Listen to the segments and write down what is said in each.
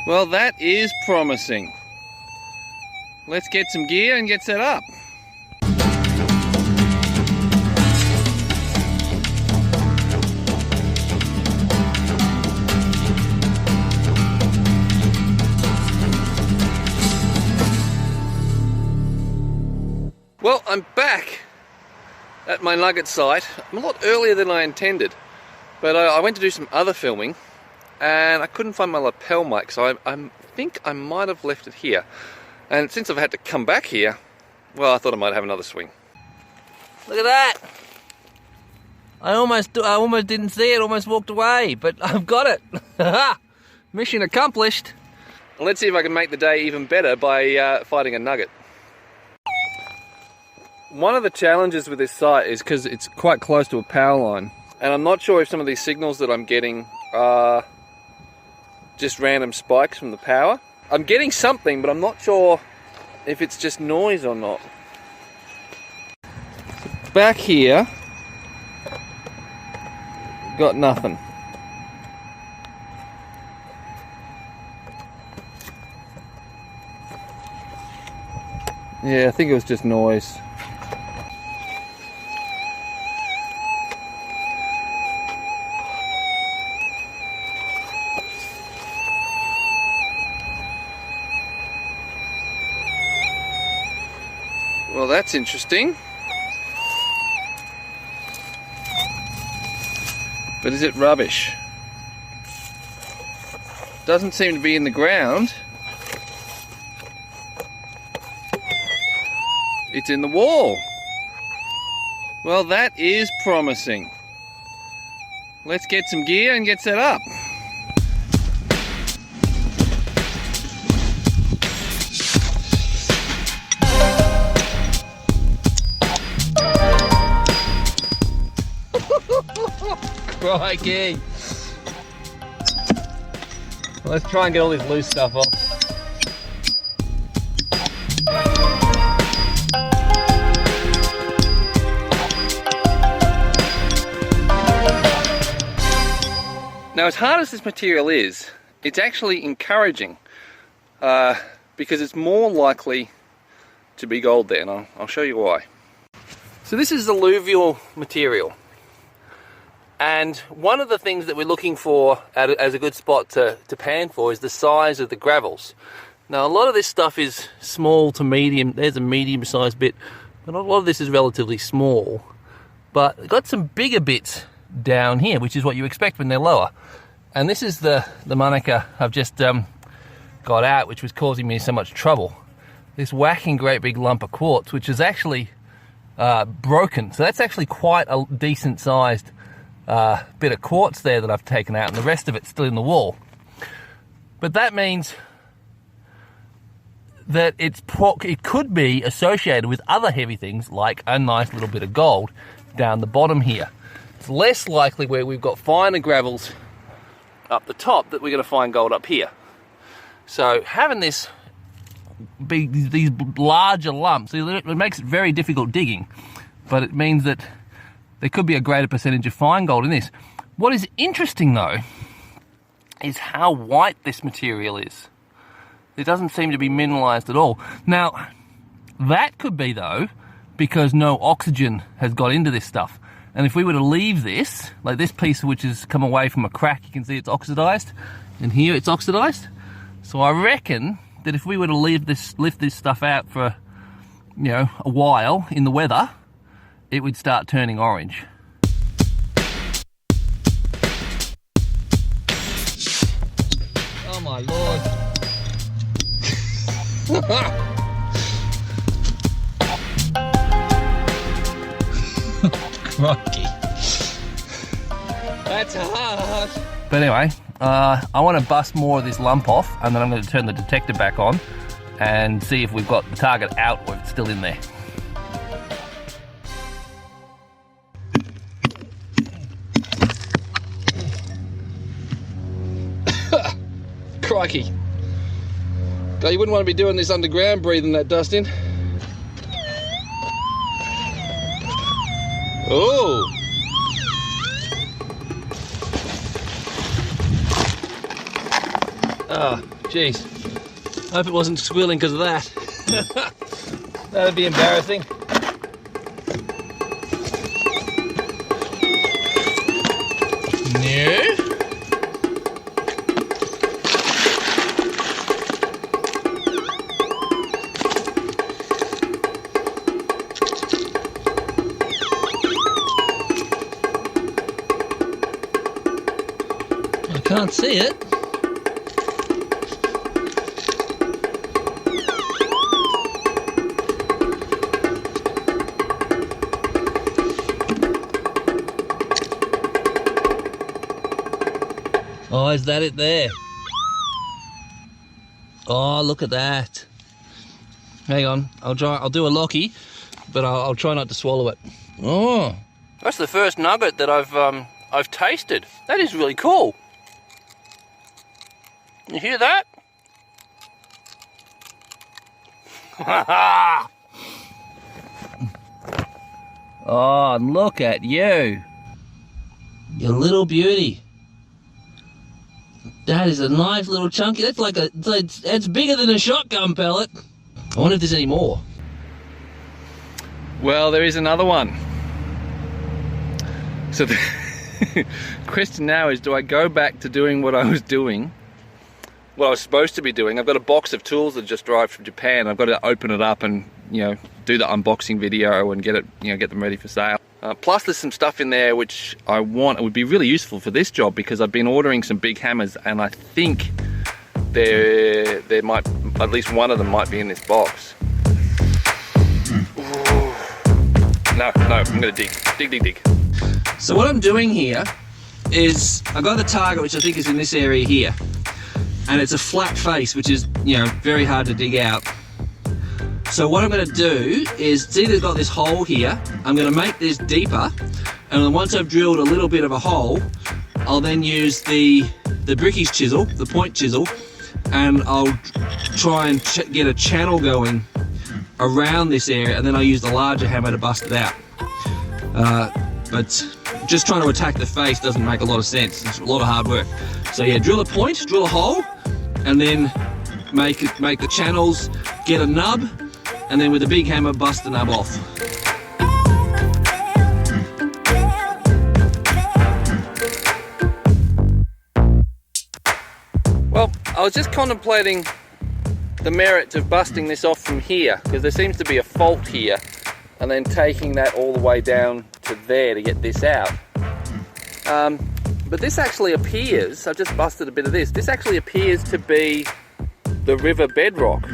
Well, that is promising. Let's get some gear and get set up. Well, I'm back at my nugget site. I'm a lot earlier than I intended, but I went to do some other filming and I couldn't find my lapel mic, so I think I might have left it here. And since I've had to come back here, well, I thought I might have another swing. Look at that! I almost didn't see it, almost walked away, but I've got it! Mission accomplished! Let's see if I can make the day even better by fighting a nugget. One of the challenges with this site is because it's quite close to a power line, and I'm not sure if some of these signals that I'm getting are just random spikes from the power. I'm getting something, but I'm not sure if it's just noise or not. Back here, got nothing. Yeah, I think it was just noise. Well, that's interesting. But is it rubbish? Doesn't seem to be in the ground. It's in the wall. Well, that is promising. Let's get some gear and get set up. Crikey! Let's try and get all this loose stuff off. Now, as hard as this material is, it's actually encouraging because it's more likely to be gold there, and I'll show you why. So this is alluvial material. And one of the things that we're looking for as a good spot to pan for is the size of the gravels. Now, a lot of this stuff is small to medium. There's a medium-sized bit, but a lot of this is relatively small. But we've got some bigger bits down here, which is what you expect when they're lower. And this is the moniker I've just got out, which was causing me so much trouble. This whacking great big lump of quartz, which is actually broken. So that's actually quite a decent-sized bit of quartz there that I've taken out, and the rest of it's still in the wall. But that means that it could be associated with other heavy things like a nice little bit of gold down the bottom here. It's less likely where we've got finer gravels up the top that we're going to find gold up here. So having this be these larger lumps, it makes it very difficult digging, but it means that there could be a greater percentage of fine gold in this. What is interesting though is how white this material is. It doesn't seem to be mineralized at all. Now, that could be though because no oxygen has got into this stuff. And if we were to leave this, like this piece which has come away from a crack, you can see it's oxidized, and here it's oxidized. So I reckon that if we were to lift this stuff out for, you know, a while in the weather, it would start turning orange. Oh my lord. Crikey. That's hard. But anyway, I want to bust more of this lump off, and then I'm going to turn the detector back on and see if we've got the target out or if it's still in there. Crikey. God, you wouldn't want to be doing this underground, breathing that dust in. Oh! Jeez. Hope it wasn't squealing because of that. That'd be embarrassing. No. I can't see it. Oh, is that it there? Oh, look at that. Hang on, I'll do a locky, but I'll try not to swallow it. Oh, that's the first nugget that I've tasted. That is really cool. You hear that? Oh, look at you. You little beauty. That is a nice little chunky. That's like it's bigger than a shotgun pellet. I wonder if there's any more. Well, there is another one. So the question now is, do I go back to doing what I was doing? What I was supposed to be doing? I've got a box of tools that just arrived from Japan. I've got to open it up and, you know, do the unboxing video and get it, you know, get them ready for sale. Plus there's some stuff in there which I want, it would be really useful for this job, because I've been ordering some big hammers and I think there might, at least one of them might be in this box. Ooh. No, I'm gonna dig. So what I'm doing here is, I got the target, which I think is in this area here. And it's a flat face, which is, you know, very hard to dig out. So what I'm going to do is, see they've got this hole here, I'm going to make this deeper, and then once I've drilled a little bit of a hole, I'll then use the bricky's chisel, the point chisel, and I'll try and get a channel going around this area, and then I'll use the larger hammer to bust it out. But just trying to attack the face doesn't make a lot of sense. It's a lot of hard work. So yeah, drill a point, drill a hole, and then make the channels, get a nub, and then with a big hammer bust the nub off. Well, I was just contemplating the merits of busting this off from here, because there seems to be a fault here, and then taking that all the way down to there to get this out. But this actually appears, I've just busted a bit of this actually appears to be the river bedrock.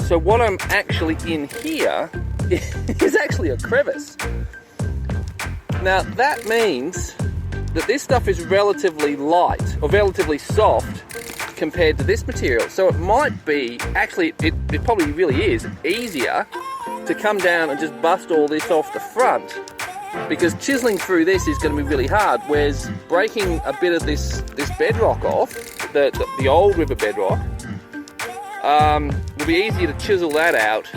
So what I'm actually in here is actually a crevice. Now that means that this stuff is relatively light, or relatively soft, compared to this material. So it might be, actually it probably really is, easier to come down and just bust all this off the front, because chiseling through this is going to be really hard, whereas breaking a bit of this bedrock off, the old river bedrock, will be easier to chisel that out,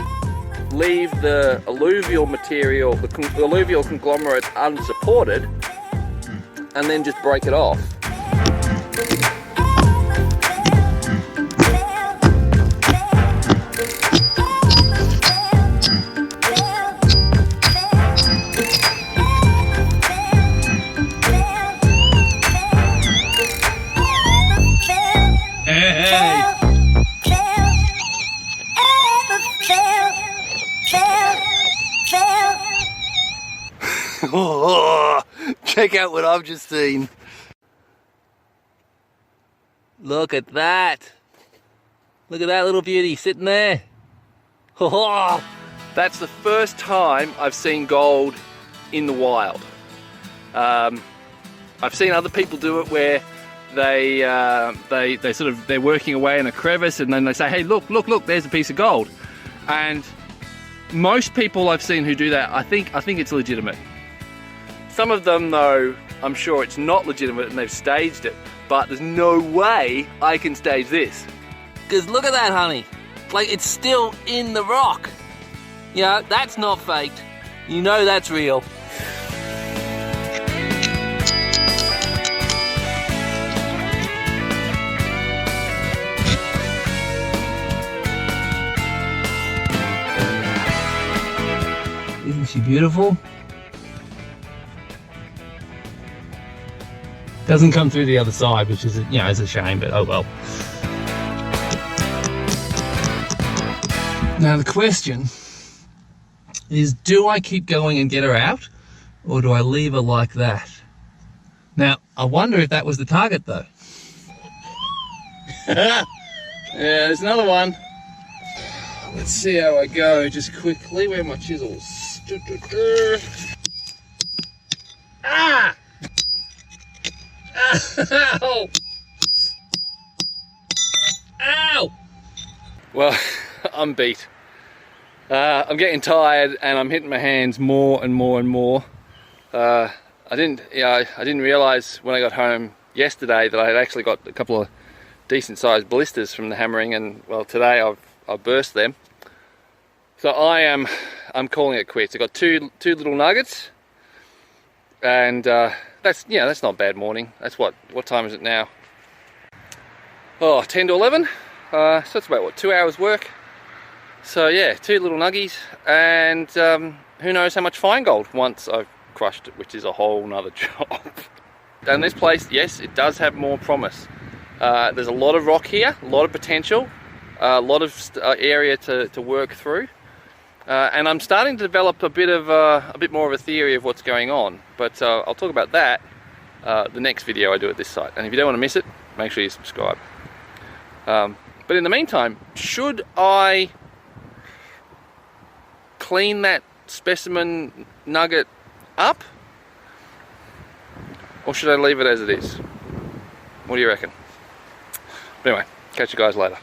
leave the alluvial material, the alluvial conglomerate unsupported, and then just break it off. Oh, check out what I've just seen. Look at that. Look at that little beauty sitting there. Oh, that's the first time I've seen gold in the wild. I've seen other people do it where they're working away in a crevice, and then they say, hey, look, there's a piece of gold. And most people I've seen who do that, I think it's legitimate. Some of them, though, I'm sure it's not legitimate and they've staged it, but there's no way I can stage this. Because look at that, honey. Like, it's still in the rock. You know, that's not faked. You know that's real. beautiful. Doesn't come through the other side, which is, you know, is a shame, but oh well. Now the question is, do I keep going and get her out, or do I leave her like that? Now, I wonder if that was the target though. Yeah, there's another one. Let's see how I go just quickly. Where are my chisels? Ah! Ow! Ow! Well, I'm beat. I'm getting tired and I'm hitting my hands more and more and more. I didn't realise when I got home yesterday that I had actually got a couple of decent sized blisters from the hammering, and well, today I've burst them. So I'm calling it quits. I got two little nuggets, and that's not a bad morning. That's what time is it now? Oh, 10 to 11. So it's about what, 2 hours work. So yeah, 2 little nuggies, and who knows how much fine gold once I've crushed it, which is a whole nother job. And this place, yes, it does have more promise. There's a lot of rock here, a lot of potential, a lot of area to work through, and I'm starting to develop a bit more of a theory of what's going on. But I'll talk about that the next video I do at this site. And if you don't want to miss it, make sure you subscribe. But in the meantime, should I clean that specimen nugget up, or should I leave it as it is? What do you reckon? But anyway, catch you guys later.